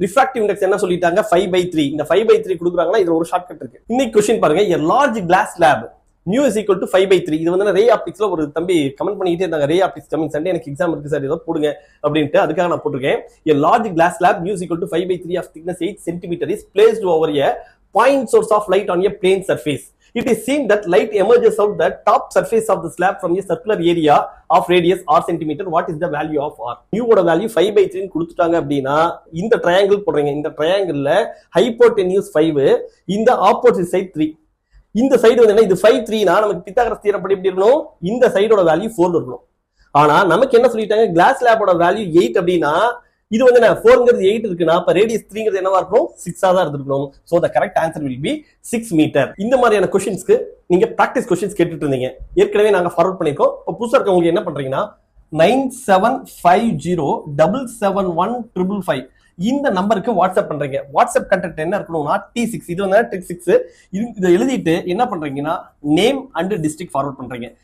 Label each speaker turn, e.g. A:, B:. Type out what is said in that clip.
A: Refractive index என்ன சொல்லிட்டாங்க 5/3. இந்த 5/3 கொடுக்குறாங்களா, இது ஒரு ஷார்ட்கட் இருக்கு. இன்னைக்கு क्वेश्चन பாருங்க, a large glass slab mu is equal to 5/3. இது வந்து ரே ஆப்டிக்ஸ்ல ஒரு தம்பி கமெண்ட் பண்ணிட்டே இருந்தாங்க, ரே ஆப்டிக்ஸ் கமிங் சண்டே எனக்கு எக்ஸாம் இருக்கு சார், ஏதோ போடுங்க அப்படின்ட்டு, அதுக்காக நான் போட்டிருக்கேன். a large glass slab mu is equal to 5/3 of thickness 8 cm is placed over a point source of light on a plane surface. It is seen that light emerges out the top surface of the slab from a circular area of radius r centimeter. What is the value of r? mu ஓட value 5/3 ன்னு கொடுத்துட்டாங்க அப்படின்னா இந்த triangle போடுறீங்க. இந்த ட்ரையாங்கிள்ல hypotenuse 5, இந்த opposite side 3. இந்த side வந்து இது 5/3 னா நமக்கு பித்தாகரஸ் தியரம் படி எப்படி இருக்கணும், இந்த சைடோட வேல்யூ 4 இருக்கணும். ஆனா நமக்கு என்ன சொல்லிட்டாங்க, கிளாஸ் ஸ்லாபோட வேல்யூ 8 அப்படின்னா இது வந்து 4ங்கிறது 8 இருக்குன்னா அப்ப ரேடியஸ் 3ங்கிறது என்னவா இருக்கும், 6ஆ தான் இருந்திருக்கும். So the correct answer will be 6 meter. இந்த மாதிரியான क्वेश्चंसக்கு நீங்க பிராக்டிஸ் क्वेश्चंस கேட்டுட்டு இருந்தீங்க, ஏற்கனவே நாங்க ஃபார்வர்ட் பண்ணிருக்கோம். இப்போ புதுசா இருக்கவங்க என்ன பண்றீங்கன்னா 9750771555 இந்த நம்பருக்கு வாட்ஸ்அப் பண்றீங்க. வாட்ஸ்அப் கண்டென்ட் என்ன இருக்கணும்னா T6, இது வந்து ட்ரிக் 6. இதை எழுதிட்டு என்ன பண்றீங்கன்னா நேம் அண்ட் டிஸ்ட்ரிக்ட் ஃபார்வர்ட் பண்றீங்க.